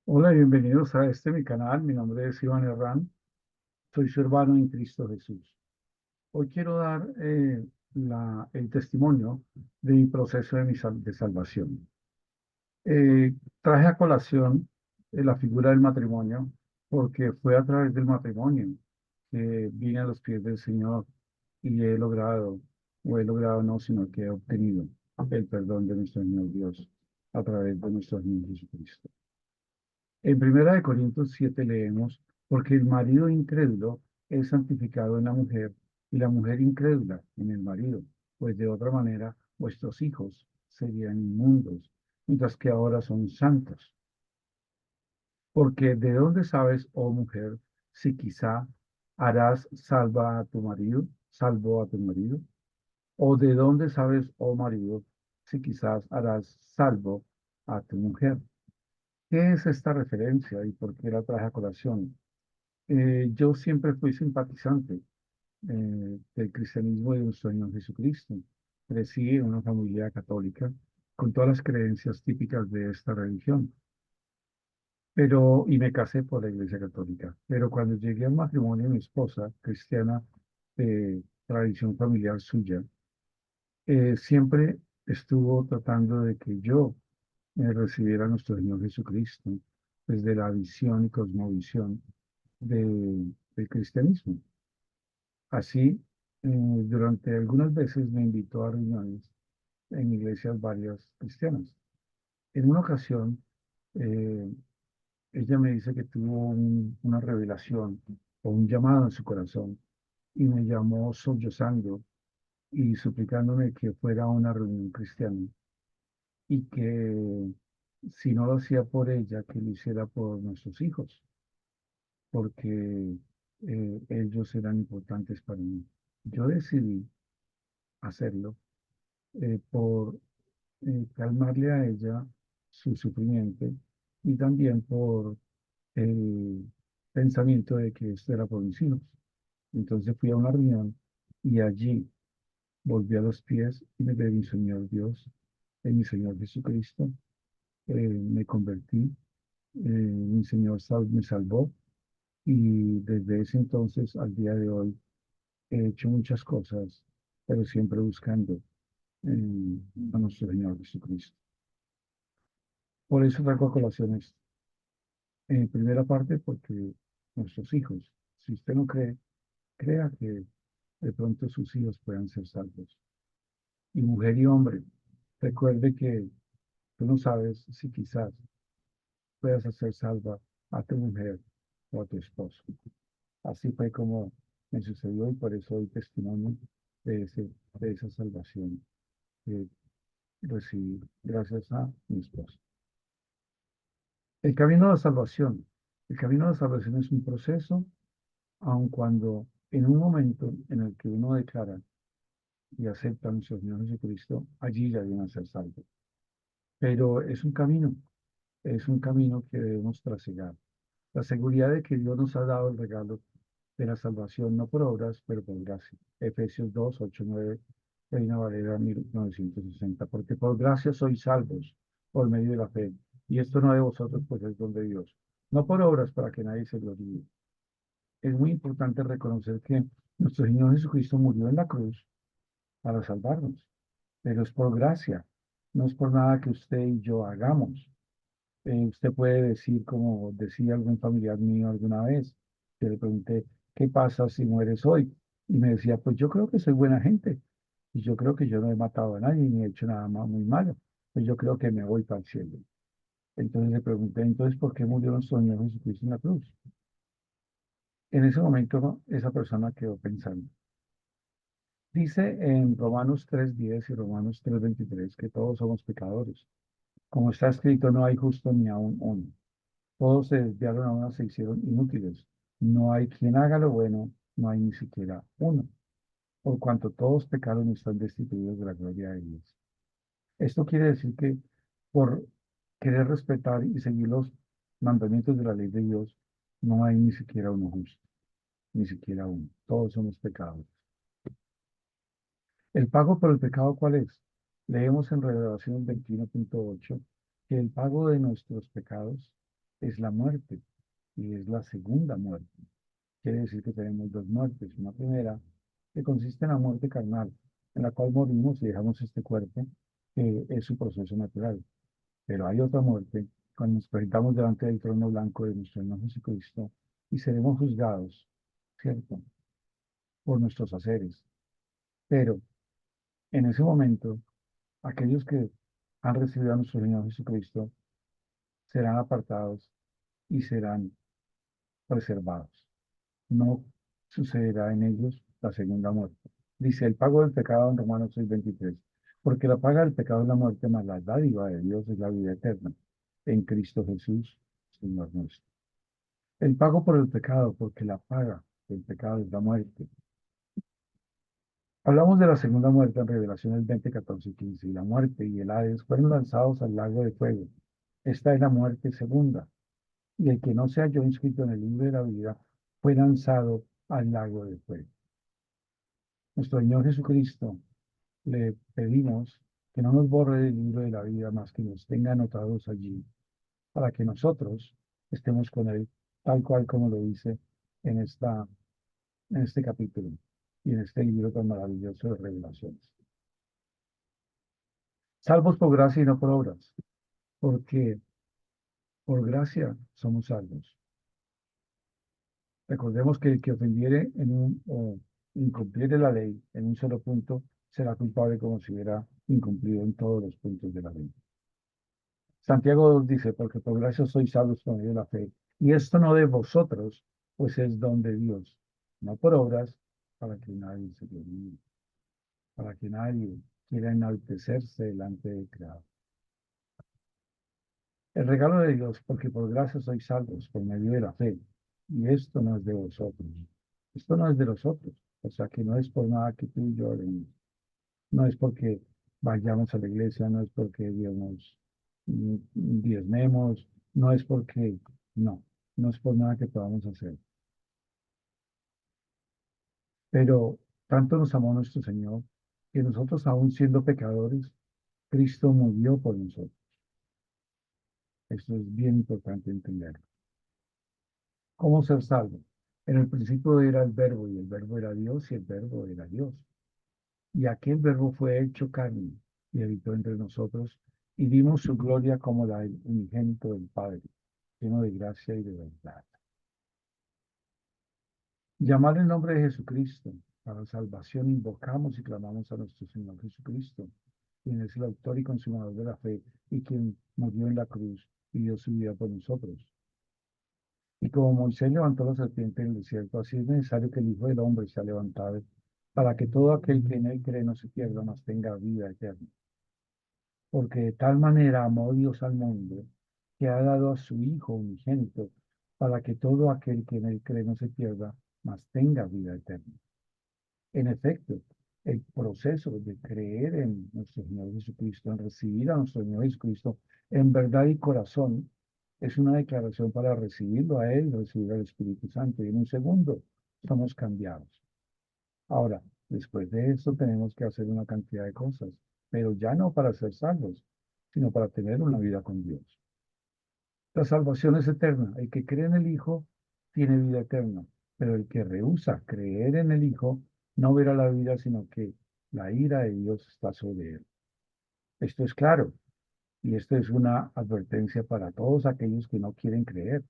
Hola, bienvenidos a mi canal. Mi nombre es Iván Herrán. Soy su hermano en Cristo Jesús. Hoy quiero dar el testimonio de mi proceso de salvación. Eh, Traje a colación la figura del matrimonio porque fue a través del matrimonio que vine a los pies del Señor y he logrado no, sino que he obtenido el perdón de nuestro Señor Dios a través de nuestro Señor Jesucristo. En Primera de Corintios 7 leemos, porque el marido incrédulo es santificado en la mujer y la mujer incrédula en el marido, pues de otra manera vuestros hijos serían inmundos, mientras que ahora son santos. Porque ¿de dónde sabes, oh mujer, si quizá harás salvo a tu marido? ¿O de dónde sabes, oh marido, si quizás harás salvo a tu mujer? ¿Qué es esta referencia y por qué la traje a colación? Yo siempre fui simpatizante del cristianismo de nuestro Señor Jesucristo. Crecí en una familia católica con todas las creencias típicas de esta religión, y me casé por la Iglesia Católica. Pero cuando llegué al matrimonio de mi esposa, cristiana de tradición familiar suya, siempre estuvo tratando de que yo recibiera a nuestro Señor Jesucristo desde la visión y cosmovisión del cristianismo. Así, durante algunas veces me invitó a reuniones en iglesias varias cristianas. En una ocasión, eh, ella me dice que tuvo una revelación o un llamado en su corazón y me llamó sollozando y suplicándome que fuera a una reunión cristiana y que si no lo hacía por ella, que lo hiciera por nuestros hijos, porque ellos eran importantes para mí. Yo decidí hacerlo por calmarle a ella su sufrimiento y también por el pensamiento de que esto era por mis hijos. Entonces fui a una reunión y allí volví a los pies y me de mi Señor Dios, en mi Señor Jesucristo. Me convertí, mi Señor me salvó y desde ese entonces al día de hoy he hecho muchas cosas, pero siempre buscando a nuestro Señor Jesucristo. Por eso traigo a colación esto. En primera parte, porque nuestros hijos, si usted no cree, crea que de pronto sus hijos puedan ser salvos. Y mujer y hombre, recuerde que tú no sabes si quizás puedas hacer salva a tu mujer o a tu esposo. Así fue como me sucedió y por eso doy testimonio de esa salvación que recibí gracias a mi esposo. El camino de la salvación. El camino de la salvación es un proceso, aun cuando en un momento en el que uno declara y acepta a nuestro Señor Jesucristo, allí ya viene a ser salvo. Pero es un camino que debemos trasegar. La seguridad de que Dios nos ha dado el regalo de la salvación, no por obras, pero por gracia. Efesios 2, 8, 9, Reina Valera 1960. Porque por gracia sois salvos por medio de la fe. Y esto no de vosotros, pues es don de Dios. No por obras para que nadie se gloríe. Es muy importante reconocer que nuestro Señor Jesucristo murió en la cruz para salvarnos, pero es por gracia, no es por nada que usted y yo hagamos. Usted puede decir, como decía algún familiar mío alguna vez, que le pregunté, ¿qué pasa si mueres hoy? Y me decía, pues yo creo que soy buena gente, y yo creo que yo no he matado a nadie ni he hecho nada muy malo, pues yo creo que me voy para el cielo. Entonces le pregunté, entonces, ¿por qué murió nuestro Señor Jesucristo en la cruz? En ese momento, ¿no? Esa persona quedó pensando. Dice en Romanos 3:10 y Romanos 3:23 que todos somos pecadores. Como está escrito, no hay justo ni aun uno. Todos se desviaron a una, se hicieron inútiles. No hay quien haga lo bueno, no hay ni siquiera uno. Por cuanto todos pecaron y están destituidos de la gloria de Dios. Esto quiere decir que por querer respetar y seguir los mandamientos de la ley de Dios, no hay ni siquiera uno justo, ni siquiera uno. Todos somos pecadores. ¿El pago por el pecado cuál es? Leemos en Revelación 21:8 que el pago de nuestros pecados es la muerte y es la segunda muerte. Quiere decir que tenemos dos muertes. Una primera, que consiste en la muerte carnal, en la cual morimos y dejamos este cuerpo, que es su proceso natural. Pero hay otra muerte, cuando nos presentamos delante del trono blanco de nuestro Señor Jesucristo y seremos juzgados, ¿cierto?, por nuestros haceres. Pero en ese momento, aquellos que han recibido a nuestro Señor Jesucristo serán apartados y serán preservados. No sucederá en ellos la segunda muerte. Dice el pago del pecado en Romanos 6:23, porque la paga del pecado es la muerte, mas la dádiva de Dios es la vida eterna en Cristo Jesús, Señor nuestro. El pago por el pecado, porque la paga del pecado es la muerte. Hablamos de la segunda muerte en Revelaciones 20, 14 y 15, y la muerte y el Hades fueron lanzados al lago de fuego. Esta es la muerte segunda, y el que no se halló inscrito en el libro de la vida fue lanzado al lago de fuego. Nuestro Señor Jesucristo, le pedimos que no nos borre del libro de la vida, más que nos tenga anotados allí, para que nosotros estemos con Él, tal cual como lo dice en en este capítulo y en este libro tan maravilloso de Revelaciones. Salvos por gracia y no por obras, porque por gracia somos salvos. Recordemos que el que ofendiere o incumpliere la ley en un solo punto será culpable como si hubiera incumplido en todos los puntos de la ley. Santiago 2 dice, porque por gracia sois salvos por medio de la fe, y esto no de vosotros, pues es don de Dios, no por obras, para que nadie se gloríe, para que nadie quiera enaltecerse delante del Creador. El regalo de Dios, porque por gracia sois salvos por medio de la fe, y esto no es de vosotros, esto no es de nosotros, o sea que no es por nada que tú y yo haremos, no es porque vayamos a la iglesia, no es porque Dios nos diezmemos, no es porque, no, no es por nada que podamos hacer. Pero tanto nos amó nuestro Señor que nosotros, aún siendo pecadores, Cristo murió por nosotros. Esto es bien importante entender. ¿Cómo ser salvo? En el principio era el verbo y el verbo era Dios y el verbo era Dios. Y aquel verbo fue hecho carne y habitó entre nosotros y vimos su gloria como la del unigénito del Padre, lleno de gracia y de verdad. Llamar el nombre de Jesucristo para salvación invocamos y clamamos a nuestro Señor Jesucristo, quien es el autor y consumador de la fe y quien murió en la cruz y dio su vida por nosotros. Y como Moisés levantó la serpiente en el desierto, así es necesario que el Hijo del Hombre sea levantado, para que todo aquel que en él cree no se pierda, mas tenga vida eterna. Porque de tal manera amó Dios al mundo, que ha dado a su Hijo unigénito, para que todo aquel que en él cree no se pierda, mas tenga vida eterna. En efecto, el proceso de creer en nuestro Señor Jesucristo, en recibir a nuestro Señor Jesucristo en verdad y corazón, es una declaración para recibirlo a Él, recibir al Espíritu Santo. Y en un segundo, somos cambiados. Ahora, después de esto, tenemos que hacer una cantidad de cosas, pero ya no para ser salvos, sino para tener una vida con Dios. La salvación es eterna. El que cree en el Hijo tiene vida eterna, pero el que rehúsa creer en el Hijo no verá la vida, sino que la ira de Dios está sobre él. Esto es claro, y esto es una advertencia para todos aquellos que no quieren creer,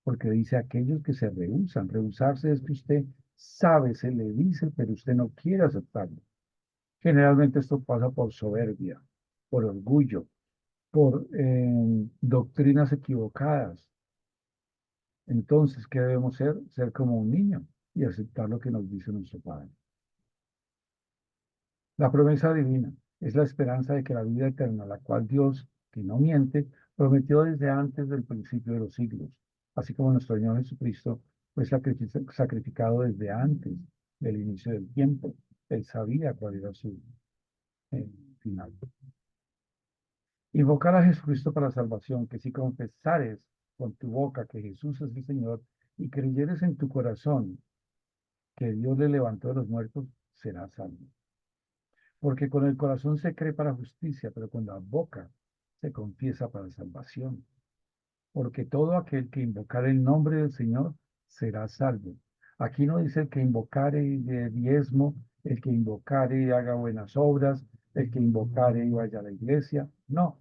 porque dice aquellos que se rehusan. Rehusarse es que usted sabe, se le dice, pero usted no quiere aceptarlo. Generalmente esto pasa por soberbia, por orgullo, por doctrinas equivocadas. Entonces, ¿qué debemos ser? Ser como un niño y aceptar lo que nos dice nuestro Padre. La promesa divina es la esperanza de que la vida eterna, la cual Dios, que no miente, prometió desde antes del principio de los siglos, así como nuestro Señor Jesucristo fue sacrificado desde antes del inicio del tiempo. Él sabía cuál era su eh, final. Invocar a Jesucristo para la salvación, que si confesares con tu boca que Jesús es el Señor y creyeres en tu corazón que Dios le levantó de los muertos, serás salvo. Porque con el corazón se cree para justicia, pero con la boca se confiesa para salvación. porque todo aquel que invocare el nombre del Señor será salvo. Aquí no dice el que invocare de diezmo, el que invocare y haga buenas obras, el que invocare y vaya a la iglesia. No,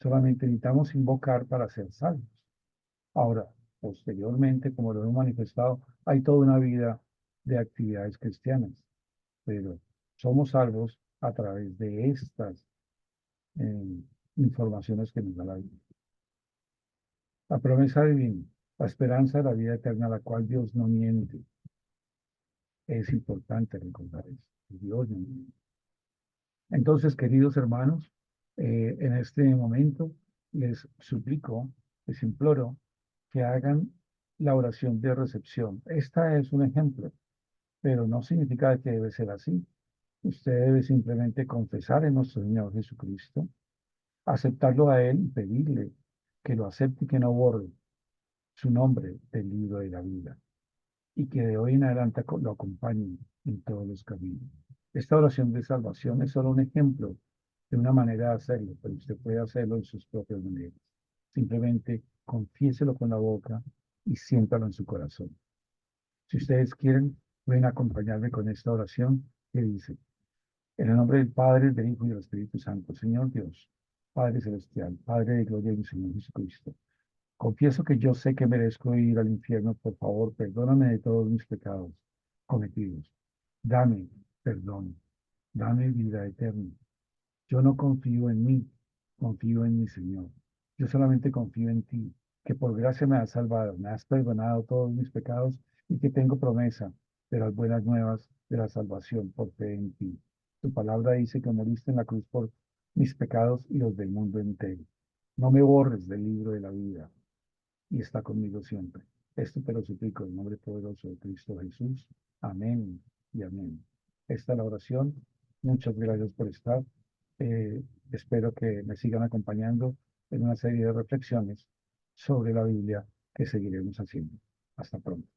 solamente necesitamos invocar para ser salvos. Ahora, posteriormente, como lo hemos manifestado, hay toda una vida de actividades cristianas, pero somos salvos a través de estas eh, informaciones que nos da la Biblia. La promesa divina, la esperanza de la vida eterna, a la cual Dios no miente. Es importante recordar eso. Dios no miente. Entonces, queridos hermanos, en este momento les suplico, les imploro que hagan la oración de recepción. Esta es un ejemplo, pero no significa que debe ser así. Usted debe simplemente confesar en nuestro Señor Jesucristo, aceptarlo a Él y pedirle que lo acepte y que no borre su nombre del libro de la vida y que de hoy en adelante lo acompañe en todos los caminos. Esta oración de salvación es solo un ejemplo de una manera de hacerlo, pero usted puede hacerlo en sus propias maneras. Simplemente confiéselo con la boca y siéntalo en su corazón. Si ustedes quieren, pueden acompañarme con esta oración que dice, en el nombre del Padre, del Hijo y del Espíritu Santo, Señor Dios, Padre Celestial, Padre de Gloria y mi Señor Jesucristo. Confieso que yo sé que merezco ir al infierno. Por favor, perdóname de todos mis pecados cometidos. Dame perdón. Dame vida eterna. Yo no confío en mí, confío en mi Señor. Yo solamente confío en ti, que por gracia me has salvado, me has perdonado todos mis pecados y que tengo promesa de las buenas nuevas de la salvación por fe en ti. Tu palabra dice que moriste en la cruz por mis pecados y los del mundo entero. No me borres del libro de la vida y está conmigo siempre. Esto te lo suplico en el nombre poderoso de Cristo Jesús. Amén y amén. Esta es la oración. Muchas gracias por estar. Espero que me sigan acompañando en una serie de reflexiones sobre la Biblia que seguiremos haciendo. Hasta pronto.